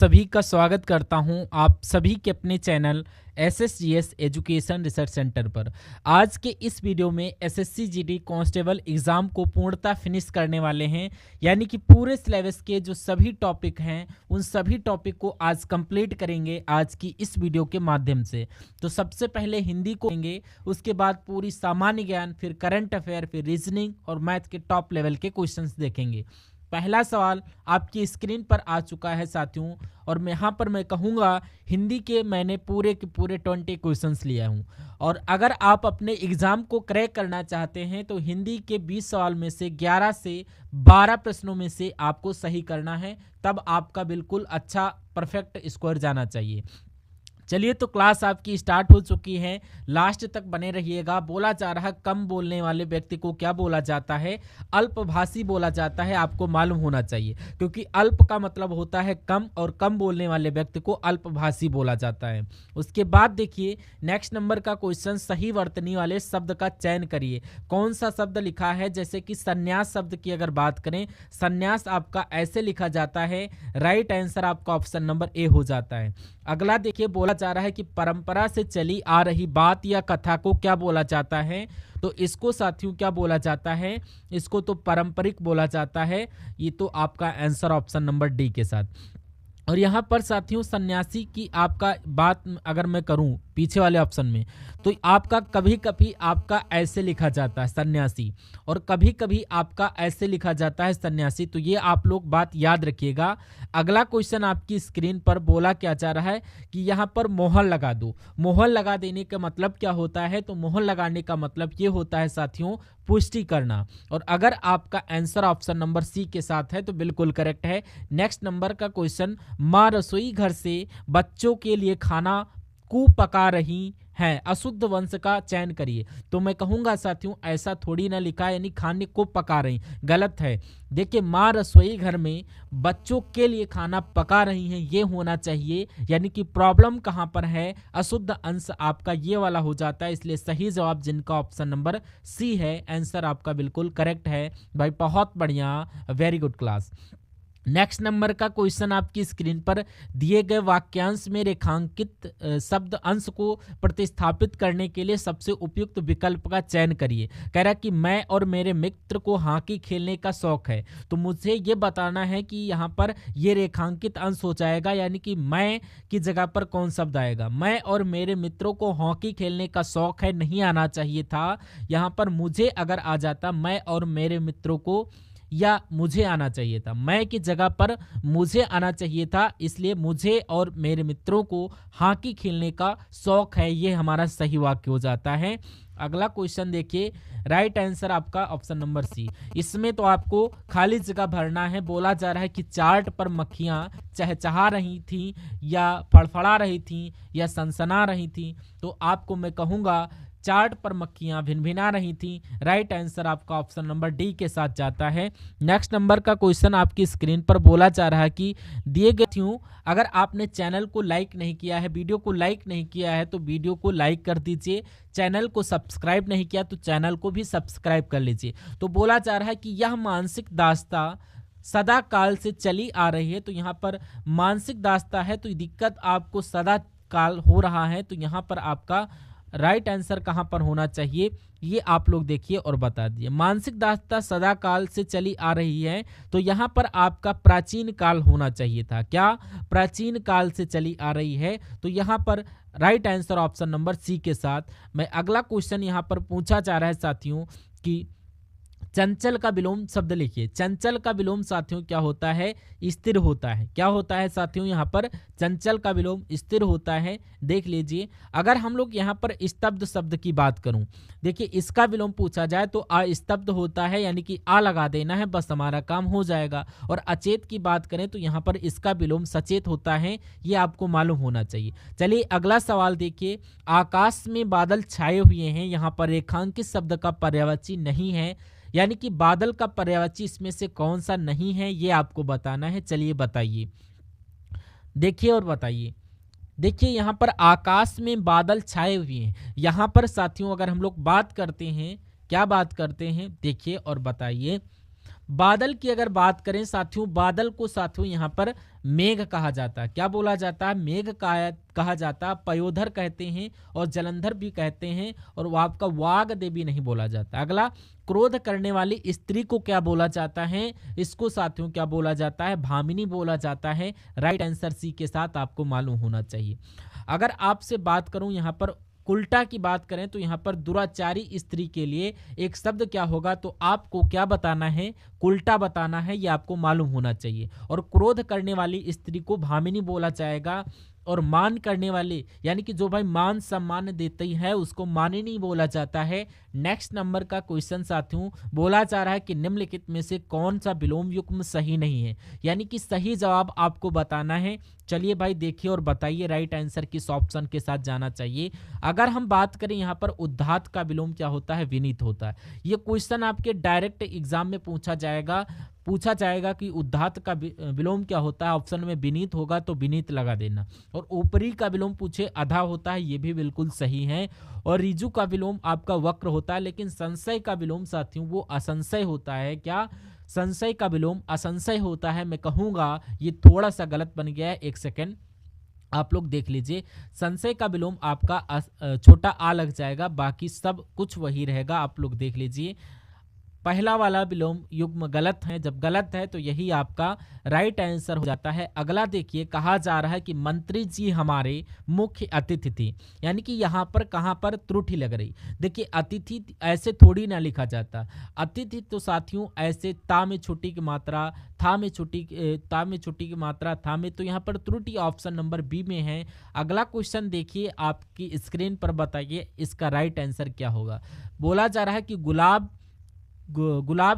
सभी का स्वागत करता हूं आप सभी के अपने चैनल एसएसजीएस एजुकेशन रिसर्च सेंटर पर। आज के इस वीडियो में एसएससी जीडी कांस्टेबल एग्ज़ाम को पूर्णतः फिनिश करने वाले हैं, यानी कि पूरे सिलेबस के जो सभी टॉपिक हैं उन सभी टॉपिक को आज कंप्लीट करेंगे आज की इस वीडियो के माध्यम से। तो सबसे पहले हिंदी को लेंगे, उसके बाद पूरी सामान्य ज्ञान, फिर करंट अफेयर, फिर रीजनिंग और मैथ के टॉप लेवल के क्वेश्चंस देखेंगे। पहला सवाल आपकी स्क्रीन पर आ चुका है साथियों, और यहाँ पर मैं कहूँगा हिंदी के मैंने पूरे के पूरे 20 क्वेश्चंस लिया हूँ। और अगर आप अपने एग्ज़ाम को क्रैक करना चाहते हैं तो हिंदी के 20 सवाल में से 11 से 12 प्रश्नों में से आपको सही करना है, तब आपका बिल्कुल अच्छा परफेक्ट स्कोर जाना चाहिए। चलिए, तो क्लास आपकी स्टार्ट हो चुकी है, लास्ट तक बने रहिएगा। बोला जा रहा है कम बोलने वाले व्यक्ति को क्या बोला जाता है? अल्पभाषी बोला जाता है। आपको मालूम होना चाहिए, क्योंकि अल्प का मतलब होता है कम, और कम बोलने वाले व्यक्ति को अल्पभाषी बोला जाता है। उसके बाद देखिए नेक्स्ट नंबर का क्वेश्चन, सही वर्तनी वाले शब्द का चयन करिए। कौन सा शब्द लिखा है? जैसे कि संन्यास शब्द की अगर बात करें, संन्यास आपका ऐसे लिखा जाता है। राइट आंसर आपका ऑप्शन नंबर ए हो जाता है। अगला देखिए, बोला जा रहा है कि परंपरा से चली आ रही बात या कथा को क्या बोला जाता है? तो इसको साथियों क्या बोला जाता है? इसको तो पारंपरिक बोला जाता है। ये तो आपका आंसर ऑप्शन नंबर डी के साथ। और यहाँ पर साथियों सन्यासी की आपका बात अगर मैं करूँ पीछे वाले ऑप्शन में, तो आपका कभी कभी आपका ऐसे लिखा जाता है सन्यासी, और कभी कभी आपका ऐसे लिखा जाता है सन्यासी। तो ये आप लोग बात याद रखिएगा। अगला क्वेश्चन आपकी स्क्रीन पर बोला क्या जा रहा है कि यहाँ पर मोहर लगा दो। मोहर लगा देने का मतलब क्या होता है? तो मोहर लगाने का मतलब ये होता है साथियों पुष्टि करना। और अगर आपका आंसर ऑप्शन नंबर सी के साथ है तो बिल्कुल करेक्ट है। नेक्स्ट नंबर का क्वेश्चन, माँ रसोई घर से बच्चों के लिए खाना को पका रही हैं, अशुद्ध वंश का चयन करिए। तो मैं कहूंगा साथियों ऐसा थोड़ी ना लिखा है, यानी खाने को पका रही, गलत है। देखिए माँ रसोई घर में बच्चों के लिए खाना पका रही हैं, ये होना चाहिए। यानी कि प्रॉब्लम कहाँ पर है? अशुद्ध अंश आपका ये वाला हो जाता है। इसलिए सही जवाब जिनका ऑप्शन नंबर सी है, आंसर आपका बिल्कुल करेक्ट है भाई। बहुत बढ़िया, very good class. Next number का क्वेश्चन आपकी स्क्रीन पर दिए गए वाक्यांश में रेखांकित शब्द अंश को प्रतिस्थापित करने के लिए सबसे उपयुक्त विकल्प का चयन करिए। कह रहा है कि मैं और मेरे मित्र को हॉकी खेलने का शौक है। तो मुझे ये बताना है कि यहाँ पर ये रेखांकित अंश हो जाएगा, यानी कि मैं की जगह पर कौन शब्द आएगा? मैं और मेरे मित्रों को हॉकी खेलने का शौक है नहीं आना चाहिए था। यहाँ पर मुझे अगर आ जाता मैं और मेरे मित्रों को, या मुझे आना चाहिए था। मैं की जगह पर मुझे आना चाहिए था, इसलिए मुझे और मेरे मित्रों को हॉकी खेलने का शौक है, ये हमारा सही वाक्य हो जाता है। अगला क्वेश्चन देखिए, राइट आंसर आपका ऑप्शन नंबर सी। इसमें तो आपको खाली जगह भरना है। बोला जा रहा है कि चार्ट पर मक्खियां चहचहा रही थी, या फड़फड़ा रही थी, या सनसना रही थी। तो आपको मैं कहूँगा चार्ट पर मक्खियां भिनभिना रही थी। राइट आंसर आपका ऑप्शन नंबर डी के साथ जाता है। नेक्स्ट नंबर का क्वेश्चन आपकी स्क्रीन पर बोला जा रहा है कि दिए गए थी, अगर आपने चैनल को लाइक नहीं किया है, वीडियो को लाइक नहीं किया है, तो वीडियो को लाइक कर दीजिए। चैनल को सब्सक्राइब नहीं किया तो चैनल को भी सब्सक्राइब कर लीजिए। तो बोला जा रहा है कि यह मानसिक दास्ता सदा काल से चली आ रही है। तो यहाँ पर मानसिक दास्ता है, तो दिक्कत आपको सदा काल हो रहा है। तो यहाँ पर आपका राइट आंसर कहां पर होना चाहिए, ये आप लोग देखिए और बता दिए। मानसिक दास्ता सदा काल से चली आ रही है, तो यहां पर आपका प्राचीन काल होना चाहिए था। क्या? प्राचीन काल से चली आ रही है। तो यहां पर right answer option number C के साथ। मैं अगला क्वेश्चन यहां पर पूछा जा रहा है साथियों कि चंचल का विलोम शब्द लिखिए। चंचल का विलोम साथियों क्या होता है? स्थिर होता है। क्या होता है साथियों? यहाँ पर चंचल का विलोम स्थिर होता है। देख लीजिए, अगर हम लोग यहाँ पर स्तब्ध शब्द की बात करूं, देखिए इसका विलोम पूछा जाए तो अस्तब्ध होता है, यानी कि आ लगा देना है, बस हमारा काम हो जाएगा। और अचेत की बात करें तो यहाँ पर इसका विलोम सचेत होता है, ये आपको मालूम होना चाहिए। चलिए अगला सवाल देखिए, आकाश में बादल छाए हुए हैं, यहाँ पर रेखांकित शब्द का पर्यायवाची नहीं है, यानी कि बादल का पर्यायवाची इसमें से कौन सा नहीं है, ये आपको बताना है। चलिए बताइए, देखिए और बताइए। देखिए यहाँ पर आकाश में बादल छाए हुए हैं। यहाँ पर साथियों अगर हम लोग बात करते हैं, क्या बात करते हैं, देखिए और बताइए। बादल की अगर बात करें साथियों, बादल को साथियों यहाँ पर मेघ कहा जाता है। क्या बोला जाता है? मेघ कहा जाता है, पयोधर कहते हैं और जलंधर भी कहते हैं, और वो आपका वाग देवी नहीं बोला जाता। अगला, क्रोध करने वाली स्त्री को क्या बोला जाता है? इसको साथियों क्या बोला जाता है? भामिनी बोला जाता है। राइट आंसर सी के साथ आपको मालूम होना चाहिए। अगर आपसे बात करूं यहाँ पर उल्टा की बात करें तो यहाँ पर दुराचारी स्त्री के लिए एक शब्द क्या होगा, तो आपको क्या बताना है? उल्टा बताना है, ये आपको मालूम होना चाहिए। और क्रोध करने वाली स्त्री को भामिनी बोला जाएगा, और मान करने वाले यानी कि जो भाई मान सम्मान देती है उसको मानिनी बोला जाता है। नेक्स्ट नंबर का क्वेश्चन साथियों, बोला जा रहा है कि निम्नलिखित में से कौन सा विलोम युग्म सही नहीं है, यानी कि सही जवाब आपको बताना है। चलिए भाई देखिए और बताइए राइट आंसर किस ऑप्शन के साथ जाना चाहिए। अगर हम बात करें यहाँ पर उद्धात का विलोम क्या होता है? विनीत होता है। ये क्वेश्चन आपके डायरेक्ट एग्जाम में पूछा जाएगा कि उद्धात का विलोम क्या होता है। ऑप्शन में विनीत होगा तो विनीत लगा देना। और ऊपरी का विलोम पूछे अधा होता है, ये भी बिल्कुल सही है। और रिजु का विलोम आपका वक्र होता है, लेकिन संशय का विलोम साथियों वो असंशय होता है। क्या? संशय का विलोम असंशय होता है। मैं कहूंगा ये थोड़ा सा गलत बन गया है, एक सेकेंड आप लोग देख लीजिए। संशय का विलोम आपका छोटा आ लग जाएगा, बाकी सब कुछ वही रहेगा। आप लोग देख लीजिए, पहला वाला विलोम युग्म गलत है। जब गलत है तो यही आपका राइट आंसर हो जाता है। अगला देखिए, कहा जा रहा है कि मंत्री जी हमारे मुख्य अतिथि थी, यानी कि यहाँ पर कहाँ पर त्रुटि लग रही। देखिए अतिथि ऐसे थोड़ी ना लिखा जाता। अतिथि तो साथियों ऐसे ता में छोटी की मात्रा, था में छोटी की मात्रा, था में, तो यहाँ पर त्रुटि ऑप्शन नंबर बी में है। अगला क्वेश्चन देखिए, आपकी स्क्रीन पर बताइए इसका राइट आंसर क्या होगा। बोला जा रहा है कि गुलाब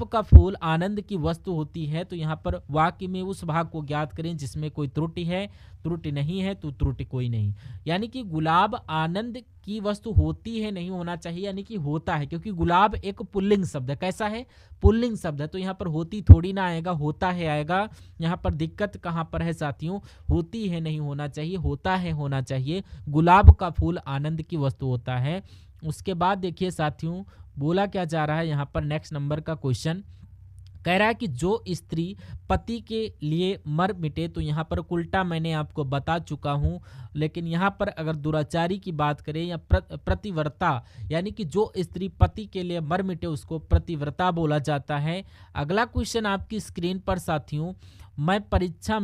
का फूल आनंद की वस्तु होती है, तो यहाँ पर वाक्य में उस भाग को ज्ञात करें जिसमें कोई त्रुटि है। त्रुटि नहीं है तो त्रुटि कोई नहीं, यानी कि गुलाब आनंद की वस्तु होती है, नहीं होना चाहिए, यानी कि होता है, क्योंकि गुलाब एक पुल्लिंग शब्द है। कैसा है? पुल्लिंग शब्द है, तो यहाँ पर होती थोड़ी ना आएगा, होता है आएगा। यहाँ पर दिक्कत कहाँ पर है साथियों? होती है नहीं होना चाहिए, होता है होना चाहिए। गुलाब का फूल आनंद की वस्तु होता है। उसके बाद देखिए साथियों, बोला क्या जा रहा है यहाँ पर, नेक्स्ट नंबर का क्वेश्चन कह रहा है कि जो स्त्री पति के लिए मर मिटे, तो यहाँ पर उल्टा मैंने आपको बता चुका हूँ। लेकिन यहाँ पर अगर दुराचारी की बात करें या प्रतिव्रता, यानी कि जो स्त्री पति के लिए मर मिटे उसको प्रतिव्रता बोला जाता है। अगला क्वेश्चन आपकी स्क्रीन पर साथियों, मैं परीक्षा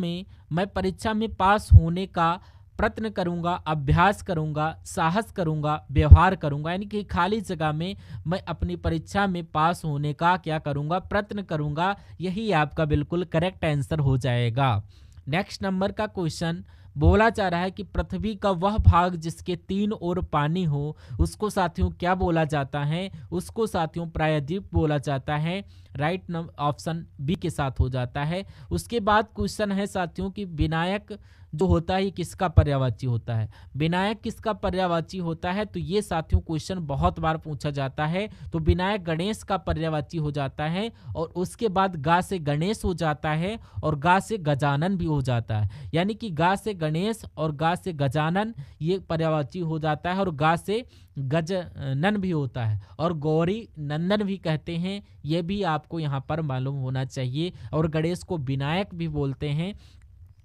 में पास होने का प्रयत्न करूंगा, अभ्यास करूंगा, साहस करूंगा, व्यवहार करूंगा, यानी कि खाली जगह में मैं अपनी परीक्षा में पास होने का क्या करूंगा? प्रयत्न करूंगा। यही आपका बिल्कुल करेक्ट आंसर हो जाएगा। नेक्स्ट नंबर का क्वेश्चन बोला जा रहा है कि पृथ्वी का वह भाग जिसके तीन ओर पानी हो उसको साथियों क्या बोला जाता है? उसको साथियों प्रायद्वीप बोला जाता है। राइट ऑप्शन बी के साथ हो जाता है। उसके बाद क्वेश्चन है साथियों कि विनायक जो होता है किसका पर्यायवाची होता है? विनायक किसका पर्यायवाची होता है? तो ये साथियों क्वेश्चन बहुत बार पूछा जाता है। तो विनायक गणेश का पर्यायवाची हो जाता है, और उसके बाद गा से गणेश हो जाता है, और गा से गजानन भी हो जाता है, यानी कि गा से गणेश और गा से गजानन ये पर्यायवाची हो जाता है, और गा से गजनन भी होता है, और गौरी नंदन भी कहते हैं। ये भी आपको यहाँ पर मालूम होना चाहिए। और गणेश को विनायक भी बोलते हैं।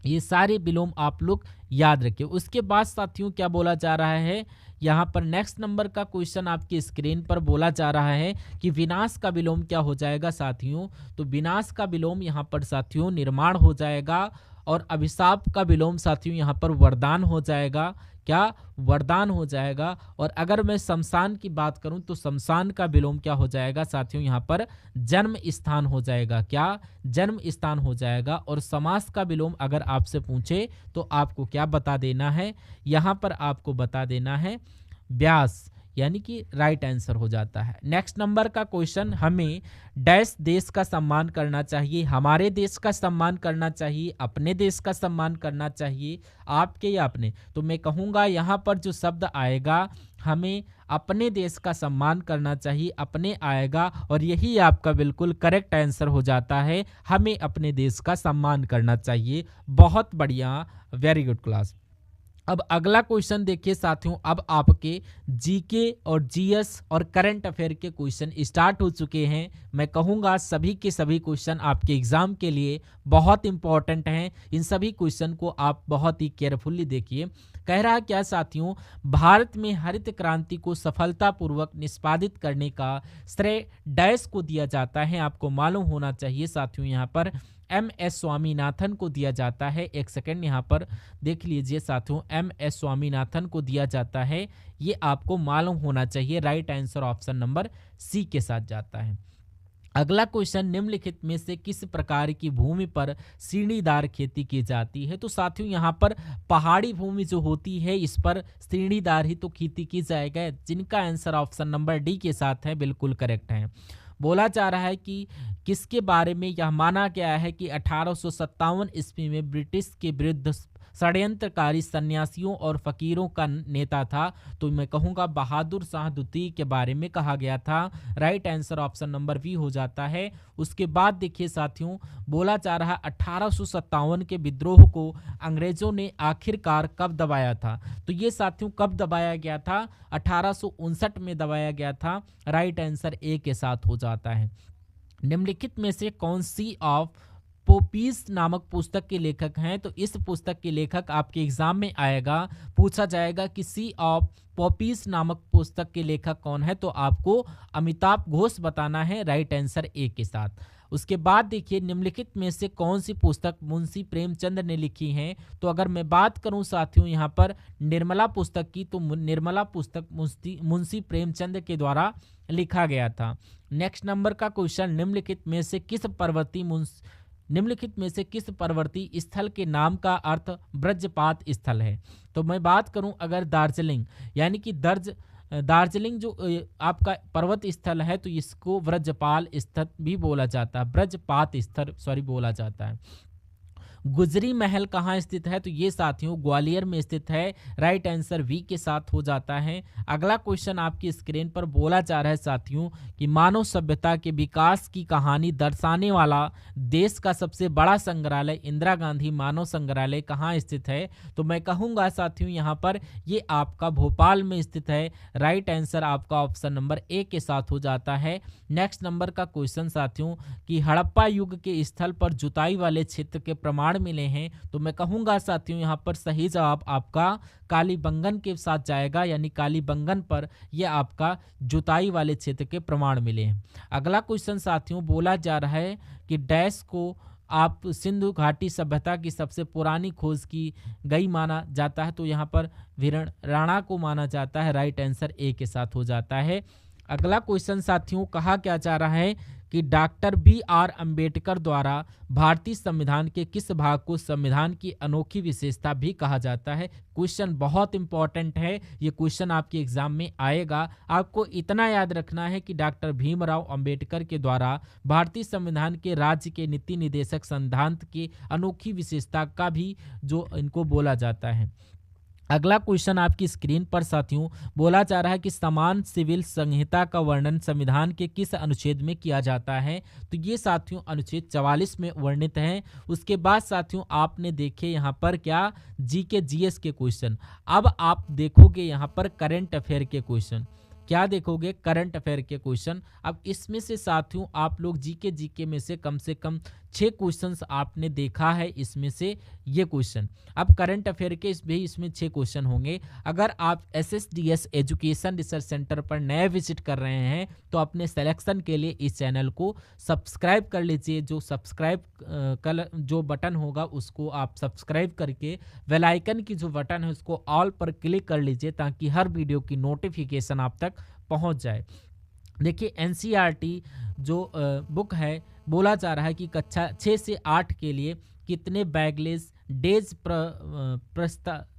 ये सारे विलोम आप लोग याद रखिए। उसके बाद साथियों क्या बोला जा रहा है यहाँ पर, नेक्स्ट नंबर का क्वेश्चन आपकी स्क्रीन पर बोला जा रहा है कि विनाश का विलोम क्या हो जाएगा साथियों? तो विनाश का विलोम यहाँ पर साथियों निर्माण हो जाएगा, और अभिशाप का विलोम साथियों यहाँ पर वरदान हो जाएगा। क्या? वरदान हो जाएगा। और अगर मैं शमशान की बात करूं तो शमशान का विलोम क्या हो जाएगा साथियों? यहाँ पर जन्म स्थान हो जाएगा। क्या? जन्म स्थान हो जाएगा। और समास का विलोम अगर आपसे पूछे तो आपको क्या बता देना है? यहाँ पर आपको बता देना है व्यास, यानी कि राइट आंसर हो जाता है। नेक्स्ट नंबर का क्वेश्चन, हमें डैश देश का सम्मान करना चाहिए? हमारे देश का सम्मान करना चाहिए, अपने देश का सम्मान करना चाहिए, आपके या अपने? तो मैं कहूँगा यहाँ पर जो शब्द आएगा, हमें अपने देश का सम्मान करना चाहिए, अपने आएगा, और यही आपका बिल्कुल करेक्ट आंसर हो जाता है। हमें अपने देश का सम्मान करना चाहिए। बहुत बढ़िया, वेरी गुड क्लास। अब अगला क्वेश्चन देखिए साथियों, अब आपके जीके और जीएस और करंट अफेयर के क्वेश्चन स्टार्ट हो चुके हैं। मैं कहूँगा सभी के सभी क्वेश्चन आपके एग्जाम के लिए बहुत इंपॉर्टेंट हैं। इन सभी क्वेश्चन को आप बहुत ही केयरफुली देखिए। कह रहा क्या साथियों, भारत में हरित क्रांति को सफलतापूर्वक निष्पादित करने का श्रेय डैश को दिया जाता है। आपको मालूम होना चाहिए साथियों, यहाँ पर एम.एस. स्वामीनाथन को दिया जाता है। एक सेकंड यहाँ पर देख लीजिए साथियों, एम.एस. स्वामीनाथन को दिया जाता है, ये आपको मालूम होना चाहिए। Right answer option number C के साथ जाता है। अगला क्वेश्चन, निम्नलिखित में से किस प्रकार की भूमि पर सीढ़ीदार खेती की जाती है। तो साथियों यहाँ पर पहाड़ी भूमि जो होती है इस पर सीढ़ीदार ही तो खेती की जाएगा, जिनका आंसर ऑप्शन नंबर डी के साथ है, बिल्कुल करेक्ट है। बोला जा रहा है कि किसके बारे में यह माना गया है कि 1857 ईस्वी में ब्रिटिश के विरुद्ध षड्यंत्रकारी सन्यासियों और फकीरों का नेता था। तो मैं कहूँगा बहादुर शाह द्वितीय के बारे में कहा गया था। Right answer option number B हो जाता है। उसके बाद देखिए साथियों, बोला जा रहा 1857 के विद्रोह को अंग्रेजों ने आखिरकार कब दबाया था। तो ये साथियों कब दबाया गया था, 1859 में दबाया गया था। राइट आंसर ए के साथ हो जाता है। निम्नलिखित में से कौन सी ऑफ पोपीज नामक पुस्तक के लेखक हैं। तो इस पुस्तक के लेखक आपके एग्जाम में आएगा, पूछा जाएगा कि सी ऑफ पॉपीज नामक पुस्तक के लेखक कौन है। तो आपको अमिताभ घोष बताना है। राइट आंसर ए के साथ। उसके बाद देखिए, निम्नलिखित में से कौन सी पुस्तक मुंशी प्रेमचंद ने लिखी है। तो अगर मैं बात करूं साथियों यहाँ पर निर्मला पुस्तक की, तो निर्मला पुस्तक मुंशी प्रेमचंद के द्वारा लिखा गया था। नेक्स्ट नंबर का क्वेश्चन, निम्नलिखित में से किस पर्वतीय स्थल के नाम का अर्थ ब्रजपात स्थल है। तो मैं बात करूं अगर दार्जिलिंग, यानी कि दार्जिलिंग जो आपका पर्वत स्थल है, तो इसको ब्रजपाल स्थल भी बोला जाता है, ब्रजपात स्थल बोला जाता है। गुजरी महल कहाँ स्थित है। तो ये साथियों ग्वालियर में स्थित है। राइट आंसर वी के साथ हो जाता है। अगला क्वेश्चन आपकी स्क्रीन पर बोला जा रहा है साथियों कि मानव सभ्यता के विकास की कहानी दर्शाने वाला देश का सबसे बड़ा संग्रहालय इंदिरा गांधी मानव संग्रहालय कहाँ स्थित है। तो मैं कहूँगा साथियों यहाँ पर ये आपका भोपाल में स्थित है। राइट आंसर आपका ऑप्शन नंबर ए के साथ हो जाता है। नेक्स्ट नंबर का क्वेश्चन साथियों कि हड़प्पा युग के स्थल पर जुताई वाले क्षेत्र के प्रमाण मिले हैं। तो मैं कहूंगा साथियों यहाँ पर सही जवाब आपका कालीबंगन के साथ जाएगा, यानी कालीबंगन पर यह आपका जुताई वाले क्षेत्र के प्रमाण मिले हैं। अगला क्वेश्चन साथियों बोला जा रहा है कि डैश को आप सिंधु घाटी सभ्यता की सबसे पुरानी खोज की गई माना जाता है। तो यहाँ पर वीरण राणा को माना जाता है। राइट आंसर ए के साथ हो जाता है। अगला क्वेश्चन साथियों कहा क्या जा रहा है कि डॉक्टर बी.आर. अंबेडकर द्वारा भारतीय संविधान के किस भाग को संविधान की अनोखी विशेषता भी कहा जाता है। क्वेश्चन बहुत इंपॉर्टेंट है, ये क्वेश्चन आपके एग्जाम में आएगा। आपको इतना याद रखना है कि डॉक्टर भीमराव अंबेडकर के द्वारा भारतीय संविधान के राज्य के नीति निर्देशक सिद्धांत की अनोखी विशेषता का भी जो इनको बोला जाता है। अगला क्वेश्चन आपकी स्क्रीन पर साथियों बोला जा रहा है कि समान सिविल संहिता का वर्णन संविधान के किस अनुच्छेद में किया जाता है। तो ये साथियों अनुच्छेद 44 में वर्णित है। उसके बाद साथियों आपने देखे यहाँ पर क्या जीके जीएस के क्वेश्चन। अब आप देखोगे यहाँ पर करंट अफेयर के क्वेश्चन। क्या देखोगे, करंट अफेयर के क्वेश्चन। अब इसमें से साथियों आप लोग जीके में से कम 6 क्वेश्चंस आपने देखा है, इसमें से ये क्वेश्चन। अब करंट अफेयर के इसमें 6 क्वेश्चन होंगे। अगर आप SSDS एजुकेशन रिसर्च सेंटर पर नए विजिट कर रहे हैं तो अपने सिलेक्शन के लिए इस चैनल को सब्सक्राइब कर लीजिए। जो सब्सक्राइब जो बटन होगा उसको आप सब्सक्राइब करके बेल आइकन की जो बटन है उसको ऑल पर क्लिक कर लीजिए, ताकि हर वीडियो की नोटिफिकेशन आप तक पहुंच जाए। देखिए NCERT जो बुक है, बोला जा रहा है कि कक्षा 6 से 8 के लिए कितने बैगलेस डेज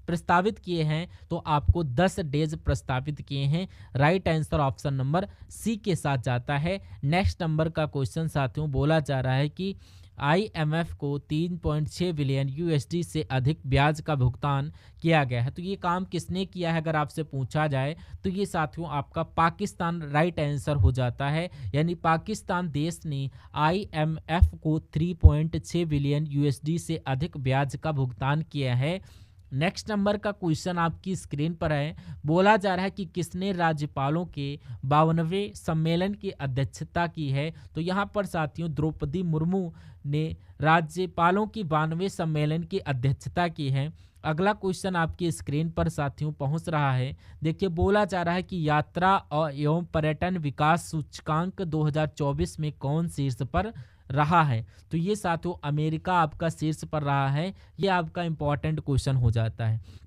प्रस्तावित किए हैं। तो आपको 10 डेज प्रस्तावित किए हैं। Right answer option number C के साथ जाता है। नेक्स्ट नंबर का क्वेश्चन साथियों बोला जा रहा है कि IMF को 3.6 बिलियन USD से अधिक ब्याज का भुगतान किया गया है। तो ये काम किसने किया है अगर आपसे पूछा जाए तो ये साथियों आपका पाकिस्तान राइट आंसर हो जाता है। यानी पाकिस्तान देश ने IMF को 3.6 बिलियन USD से अधिक ब्याज का भुगतान किया है। नेक्स्ट नंबर का क्वेश्चन आपकी स्क्रीन पर है। बोला जा रहा है कि किसने राज्यपालों के 52वें सम्मेलन की अध्यक्षता की है। तो यहाँ पर साथियों द्रौपदी मुर्मू ने राज्यपालों की 92वें सम्मेलन की अध्यक्षता की है। अगला क्वेश्चन आपकी स्क्रीन पर साथियों पहुंच रहा है। देखिए बोला जा रहा है कि यात्रा और एवं पर्यटन विकास सूचकांक 2024 में कौन शीर्ष पर रहा है। तो ये साथियों अमेरिका आपका शीर्ष पर रहा है। ये आपका इंपॉर्टेंट क्वेश्चन हो जाता है।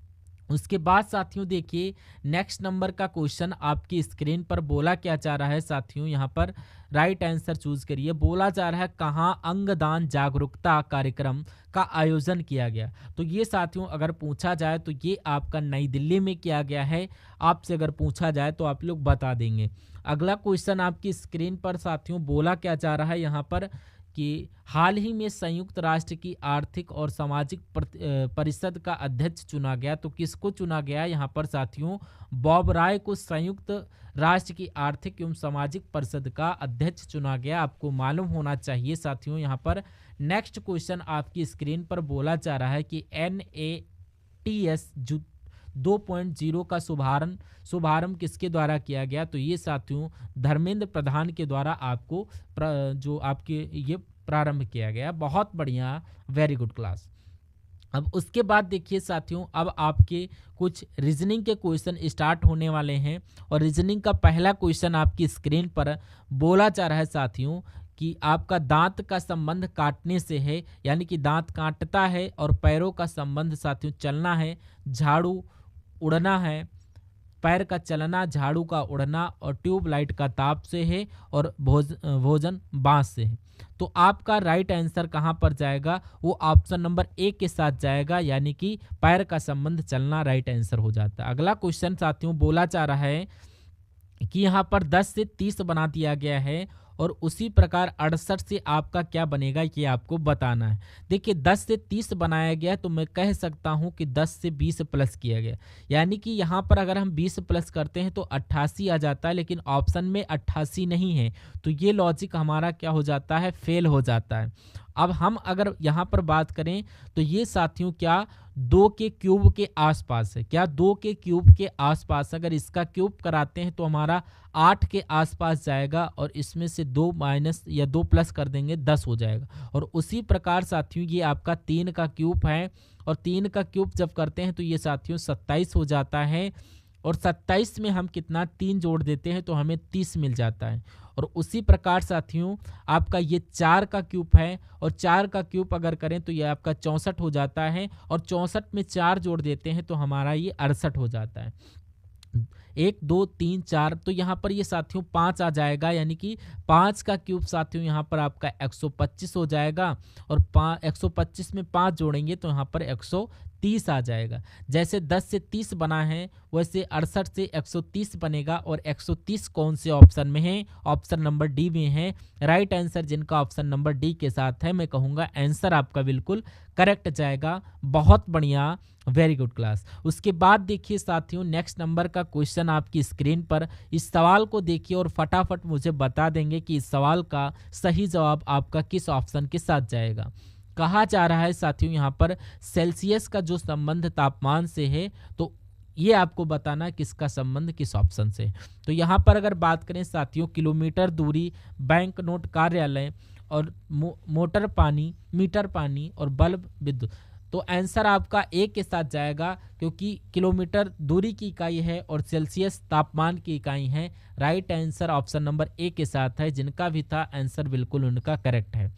उसके बाद साथियों देखिए नेक्स्ट नंबर का क्वेश्चन आपकी स्क्रीन पर बोला क्या जा रहा है। साथियों यहाँ पर राइट आंसर चूज करिए। बोला जा रहा है कहाँ अंगदान जागरूकता कार्यक्रम का आयोजन किया गया। तो ये साथियों अगर पूछा जाए तो ये आपका नई दिल्ली में किया गया है। आपसे अगर पूछा जाए तो आप लोग बता देंगे। अगला क्वेश्चन आपकी स्क्रीन पर साथियों बोला क्या जा रहा है यहाँ पर कि हाल ही में संयुक्त राष्ट्र की आर्थिक और सामाजिक परिषद का अध्यक्ष चुना गया। तो किसको चुना गया यहाँ पर साथियों? बॉब रॉय को संयुक्त राष्ट्र की आर्थिक एवं सामाजिक परिषद का अध्यक्ष चुना गया। आपको मालूम होना चाहिए साथियों। यहाँ पर नेक्स्ट क्वेश्चन आपकी स्क्रीन पर बोला जा रहा है कि NATS 2.0 का शुभारंभ किसके द्वारा किया गया। तो ये साथियों धर्मेंद्र प्रधान के द्वारा आपको जो आपके ये प्रारंभ किया गया। बहुत बढ़िया, वेरी गुड क्लास। अब उसके बाद देखिए साथियों अब आपके कुछ रीजनिंग के क्वेश्चन स्टार्ट होने वाले हैं। और रीजनिंग का पहला क्वेश्चन आपकी स्क्रीन पर बोला जा रहा है साथियों कि आपका दांत का संबंध काटने से है, यानी कि दांत काटता है। और पैरों का संबंध साथियों चलना है, झाड़ू उड़ना है, पैर का चलना, झाड़ू का उड़ना और ट्यूबलाइट का ताप से है। और भोजन बांस से है। तो आपका राइट आंसर कहाँ पर जाएगा? वो ऑप्शन नंबर ए के साथ जाएगा, यानी कि पैर का संबंध चलना राइट आंसर हो जाता है। अगला क्वेश्चन साथियों बोला जा रहा है कि यहाँ पर 10 से 30 बना दिया गया है और उसी प्रकार 68 से आपका क्या बनेगा ये आपको बताना है। देखिए 10 से 30 बनाया गया तो मैं कह सकता हूँ कि 10 से 20 प्लस किया गया, यानी कि यहाँ पर अगर हम 20 प्लस करते हैं तो 88 आ जाता है। लेकिन ऑप्शन में 88 नहीं है, तो ये लॉजिक हमारा क्या हो जाता है? फेल हो जाता है। अब हम अगर यहाँ पर बात करें तो ये साथियों क्या 2 के क्यूब के आसपास है। क्या 2 के क्यूब के आसपास? अगर इसका क्यूब कराते हैं तो हमारा 8 के आसपास जाएगा और इसमें से 2 माइनस या 2 प्लस कर देंगे 10 हो जाएगा। और उसी प्रकार साथियों ये आपका 3 का क्यूब है और 3 का क्यूब जब करते हैं तो ये साथियों 27 हो जाता है। और 27 में हम कितना 3 जोड़ देते हैं तो हमें 30 मिल जाता है। और उसी प्रकार साथियों आपका ये 4 का क्यूब है और 4 का क्यूब अगर करें तो ये आपका 64 हो जाता है। और 64 में 4 जोड़ देते हैं तो हमारा ये 68 हो जाता है। 1 2 3 4 तो यहाँ पर ये साथियों 5 आ जाएगा, यानी कि 5 का क्यूब साथियों यहाँ पर आपका 125 हो जाएगा। और 125 में 5 जोड़ेंगे तो यहाँ पर 130 आ जाएगा। जैसे 10 से 30 बना है वैसे 68 से 130 बनेगा। और 130 कौन से ऑप्शन में है? ऑप्शन नंबर डी में है। राइट आंसर जिनका ऑप्शन नंबर डी के साथ है, मैं कहूँगा आंसर आपका बिल्कुल करेक्ट जाएगा। बहुत बढ़िया, वेरी गुड क्लास। उसके बाद देखिए साथियों नेक्स्ट नंबर का क्वेश्चन आपकी स्क्रीन पर। इस सवाल को देखिए और फटाफट मुझे बता देंगे कि इस सवाल का सही जवाब आपका किस ऑप्शन के साथ जाएगा। कहा जा रहा है साथियों यहाँ पर सेल्सियस का जो संबंध तापमान से है, तो ये आपको बताना है किसका संबंध किस ऑप्शन से। तो यहाँ पर अगर बात करें साथियों किलोमीटर दूरी, बैंक नोट कार्यालय और मोटर पानी, मीटर पानी और बल्ब विद्युत, तो आंसर आपका ए के साथ जाएगा क्योंकि किलोमीटर दूरी की इकाई है और सेल्सियस तापमान की इकाई है। Right answer option number A के साथ है। जिनका भी था आंसर बिल्कुल उनका करेक्ट है।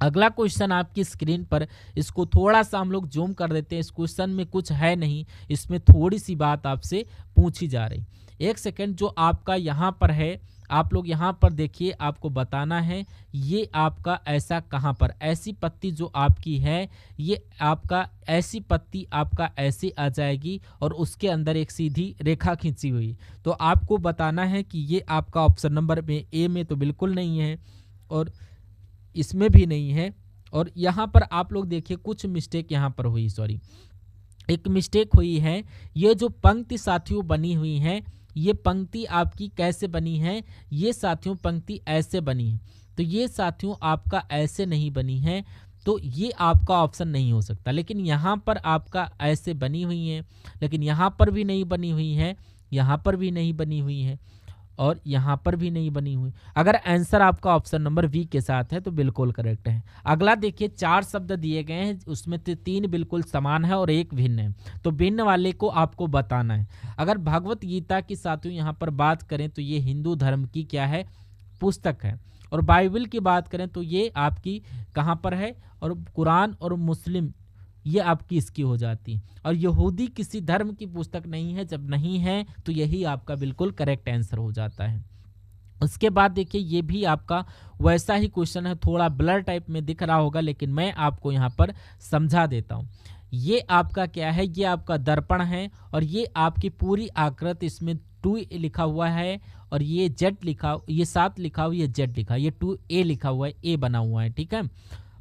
अगला क्वेश्चन आपकी स्क्रीन पर, इसको थोड़ा सा हम लोग जूम कर देते हैं। इस क्वेश्चन में कुछ है नहीं, इसमें थोड़ी सी बात आपसे पूछी जा रही। एक सेकेंड, जो आपका यहाँ पर है आप लोग यहाँ पर देखिए, आपको बताना है ये आपका ऐसा कहाँ पर, ऐसी पत्ती जो आपकी है ये आपका ऐसी पत्ती आपका ऐसे आ जाएगी और उसके अंदर एक सीधी रेखा खींची हुई। तो आपको बताना है कि ये आपका ऑप्शन नंबर में ए में तो बिल्कुल नहीं है और इसमें भी नहीं है। और यहाँ पर आप लोग देखिए कुछ मिस्टेक यहाँ पर हुई, सॉरी एक मिस्टेक हुई है। ये जो पंक्ति साथियों बनी हुई है, ये पंक्ति आपकी कैसे बनी है? ये साथियों पंक्ति ऐसे बनी है। तो ये साथियों आपका ऐसे नहीं बनी है, तो ये आपका ऑप्शन नहीं हो सकता। लेकिन यहाँ पर आपका ऐसे बनी हुई है, लेकिन यहाँ पर भी नहीं बनी हुई है, यहाँ पर भी नहीं बनी हुई है और यहाँ पर भी नहीं बनी हुई। अगर आंसर आपका ऑप्शन नंबर बी के साथ है तो बिल्कुल करेक्ट है। अगला देखिए, 4 शब्द दिए गए हैं, उसमें 3 बिल्कुल समान है और 1 भिन्न है, तो भिन्न वाले को आपको बताना है। अगर भगवत गीता की साथियों यहाँ पर बात करें तो ये हिंदू धर्म की क्या है, पुस्तक है। और बाइबल की बात करें तो ये आपकी कहाँ पर है, और कुरान और मुस्लिम ये आपकी इसकी हो जाती है। और यहूदी किसी धर्म की पुस्तक नहीं है, जब नहीं है तो यही आपका बिल्कुल करेक्ट आंसर हो जाता है। उसके बाद देखिए, ये भी आपका वैसा ही क्वेश्चन है, थोड़ा ब्लर टाइप में दिख रहा होगा, लेकिन मैं आपको यहाँ पर समझा देता हूँ। ये आपका क्या है, ये आपका दर्पण है और ये आपकी पूरी आकृति, इसमें 2 लिखा हुआ है और ये जेड लिखा, ये 7 लिखा हुआ, ये जेड लिखा, ये 2A लिखा हुआ है, ए बना हुआ है, ठीक है।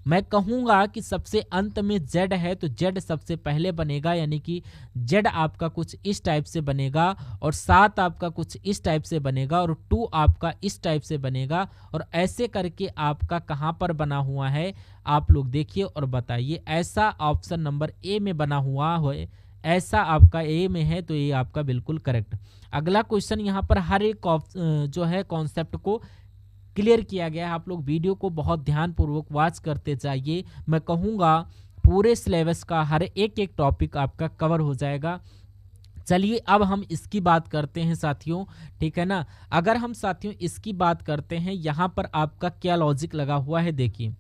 मैं कहूँगा कि सबसे अंत में जेड है तो जेड सबसे पहले बनेगा, यानी कि जेड आपका कुछ इस टाइप से बनेगा और 7 आपका कुछ इस टाइप से बनेगा और 2 आपका इस टाइप से बनेगा और ऐसे करके आपका कहाँ पर बना हुआ है, आप लोग देखिए और बताइए। ऐसा ऑप्शन नंबर ए में बना हुआ है, ऐसा आपका ए में है, तो ये आपका बिल्कुल करेक्ट। अगला क्वेश्चन यहाँ पर हर एक जो है कॉन्सेप्ट को क्लियर किया गया है। आप लोग वीडियो को बहुत ध्यानपूर्वक वॉच करते जाइए। मैं कहूँगा पूरे सिलेबस का हर एक टॉपिक आपका कवर हो जाएगा। चलिए अब हम इसकी बात करते हैं साथियों, ठीक है ना। अगर हम साथियों इसकी बात करते हैं, यहाँ पर आपका क्या लॉजिक लगा हुआ है, देखिए।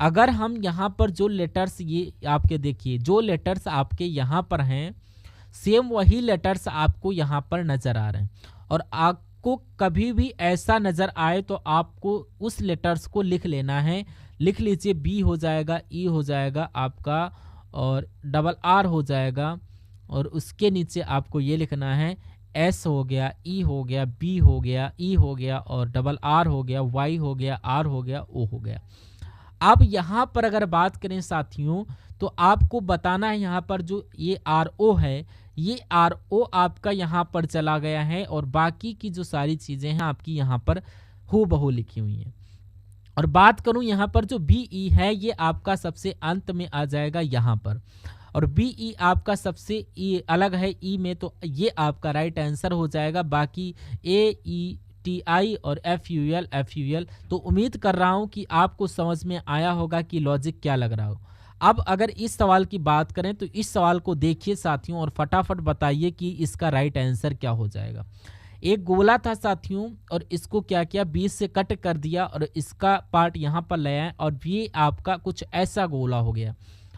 अगर हम यहाँ पर जो लेटर्स ये आपके देखिए, जो लेटर्स आपके यहाँ पर हैं सेम वही लेटर्स आपको यहाँ पर नज़र आ रहे हैं और आपको कभी भी ऐसा नज़र आए तो आपको उस लेटर्स को लिख लेना है। लिख लीजिए, बी हो जाएगा, ई हो जाएगा आपका और डबल आर हो जाएगा और उसके नीचे आपको ये लिखना है एस हो गया, ई हो गया, बी हो गया, ई हो गया और डबल आर हो गया, वाई हो गया, आर हो गया, ओ हो गया। अब यहाँ पर अगर बात करें साथियों तो आपको बताना है यहाँ पर जो ये आर ओ है, ये आर ओ आपका यहाँ पर चला गया है और बाकी की जो सारी चीज़ें हैं आपकी यहाँ पर हूबहू लिखी हुई हैं। और बात करूँ यहाँ पर जो बी ई है, ये आपका सबसे अंत में आ जाएगा यहाँ पर और बी ई आपका सबसे ई अलग है ई में, तो ये आपका राइट आंसर हो जाएगा। बाकी ए ई टी आई और एफ यू एल। तो उम्मीद कर रहा हूँ कि आपको समझ में आया होगा कि लॉजिक क्या लग रहा हो। अब अगर इस सवाल की बात करें तो इस सवाल को देखिए साथियों और फटाफट बताइए कि इसका राइट आंसर क्या हो जाएगा। एक गोला था साथियों और इसको क्या किया, बीच से कट कर दिया और इसका पार्ट यहाँ पर ले आए और ये आपका कुछ ऐसा गोला हो गया।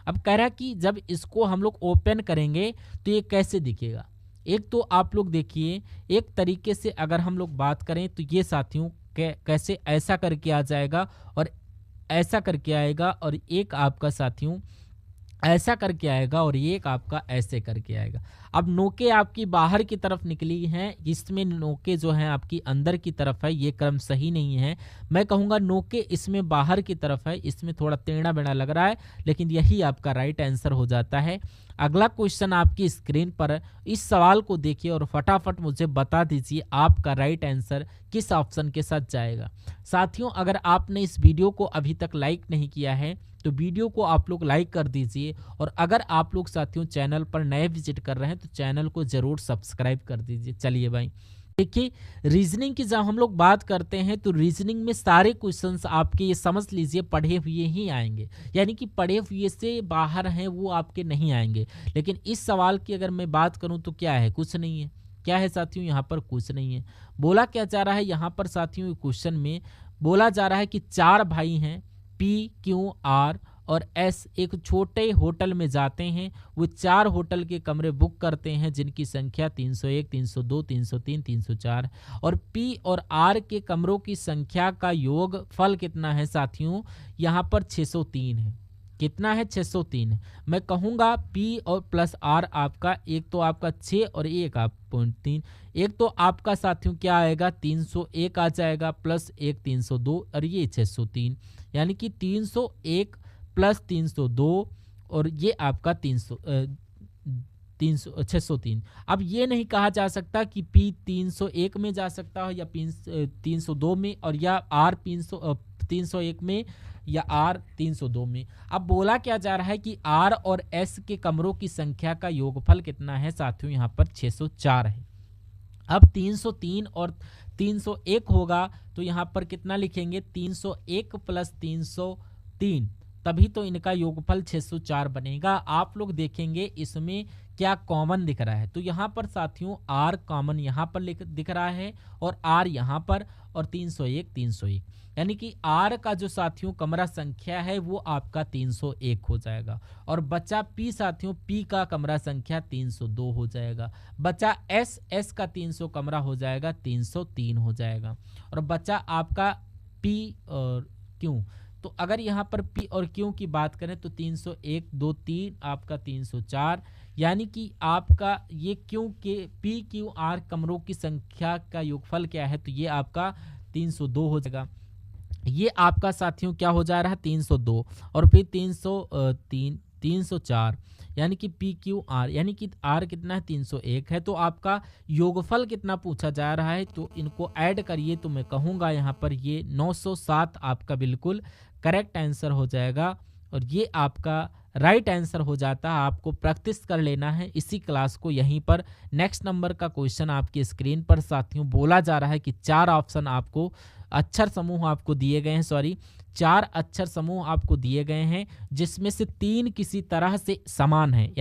अब कह रहा है कि जब इसको हम लोग ओपन करेंगे तो ये कैसे दिखेगा। एक तो आप लोग देखिए, एक तरीके से अगर हम लोग बात करें तो ये साथियों कैसे ऐसा करके आ जाएगा और ऐसा करके आएगा और एक आपका साथियों ऐसा करके आएगा और एक आपका ऐसे करके आएगा। अब नोके आपकी बाहर की तरफ निकली हैं, इसमें नोके जो हैं आपकी अंदर की तरफ है, ये क्रम सही नहीं है। मैं कहूँगा नोके इसमें बाहर की तरफ है, इसमें थोड़ा टेढ़ा बेड़ा लग रहा है, लेकिन यही आपका राइट आंसर हो जाता है। अगला क्वेश्चन आपकी स्क्रीन पर, इस सवाल को देखिए और फटाफट मुझे बता दीजिए आपका राइट आंसर किस ऑप्शन के साथ जाएगा। साथियों अगर आपने इस वीडियो को अभी तक लाइक नहीं किया है तो वीडियो को आप लोग लाइक कर दीजिए और अगर आप लोग साथियों चैनल पर नए विजिट कर रहे हैं तो चैनल को जरूर सब्सक्राइब कर दीजिए। चलिए भाई देखिए, रीजनिंग की जब हम लोग बात करते हैं तो रीजनिंग में सारे क्वेश्चंस आपके ये समझ लीजिए पढ़े हुए ही आएंगे, यानी कि पढ़े हुए से बाहर हैं वो आपके नहीं आएंगे। लेकिन इस सवाल की अगर मैं बात करूं तो क्या है, कुछ नहीं है। क्या है साथियों, यहाँ पर कुछ नहीं है। बोला क्या जा रहा है यहाँ पर साथियों, क्वेश्चन में बोला जा रहा है कि 4 भाई हैं, पी क्यू आर और एस एक छोटे होटल में जाते हैं। वो 4 होटल के कमरे बुक करते हैं जिनकी संख्या 301, 302, 303, 304 और पी और आर के कमरों की संख्या का योग फल कितना है साथियों, यहाँ पर 603 है। कितना है, 603 है। मैं कहूँगा पी और प्लस आर आपका एक तो आपका 6 और एक आप 0.3, एक तो आपका साथियों क्या आएगा 301 आ जाएगा प्लस एक 302 और ये 603, यानी कि 301 प्लस 302 और ये आपका 603। अब ये नहीं कहा जा सकता कि P 301 में जा सकता है या 302 में और या R 301 में या आर 302 में। अब बोला क्या जा रहा है कि आर और एस के कमरों की संख्या का योगफल कितना है साथियों, यहाँ पर 604 है। अब 303 और 301 होगा तो यहाँ पर कितना लिखेंगे, 301 प्लस 303, तभी तो इनका योगफल 604 बनेगा। आप लोग देखेंगे इसमें क्या कॉमन दिख रहा है, तो यहाँ पर साथियों आर कॉमन यहाँ पर दिख रहा है और आर यहाँ पर, और 301 301, यानी कि आर का जो साथियों कमरा संख्या है वो आपका 301 हो जाएगा। और बचा पी साथियों, पी का कमरा संख्या 302 हो जाएगा। बचा एस, एस का 300 कमरा हो जाएगा 303 हो जाएगा। और बचा आपका पी और क्यू, तो अगर यहाँ पर पी और क्यू की बात करें तो 301 2 3 आपका 304, यानी कि आपका ये क्यू के पी क्यू आर कमरों की संख्या का योगफल क्या है, तो ये आपका 302 हो जाएगा। ये आपका साथियों क्या हो जा रहा है, 302 और फिर 303 304, यानी कि पी क्यू आर, यानी कि आर कितना है 301 है। तो आपका योगफल कितना पूछा जा रहा है, तो इनको ऐड करिए तो मैं कहूँगा यहाँ पर ये 907 आपका बिल्कुल करेक्ट आंसर हो जाएगा। और ये आपका राइट आंसर हो जाता है। आपको प्रैक्टिस कर लेना है इसी क्लास को। यहीं पर नेक्स्ट नंबर का क्वेश्चन आपकी स्क्रीन पर साथियों बोला जा रहा है कि 4 ऑप्शन आपको अक्षर समूह आपको दिए गए हैं, 4 अक्षर समूह आपको दिए गए हैं, जिसमें से 3 किसी तरह से समान है।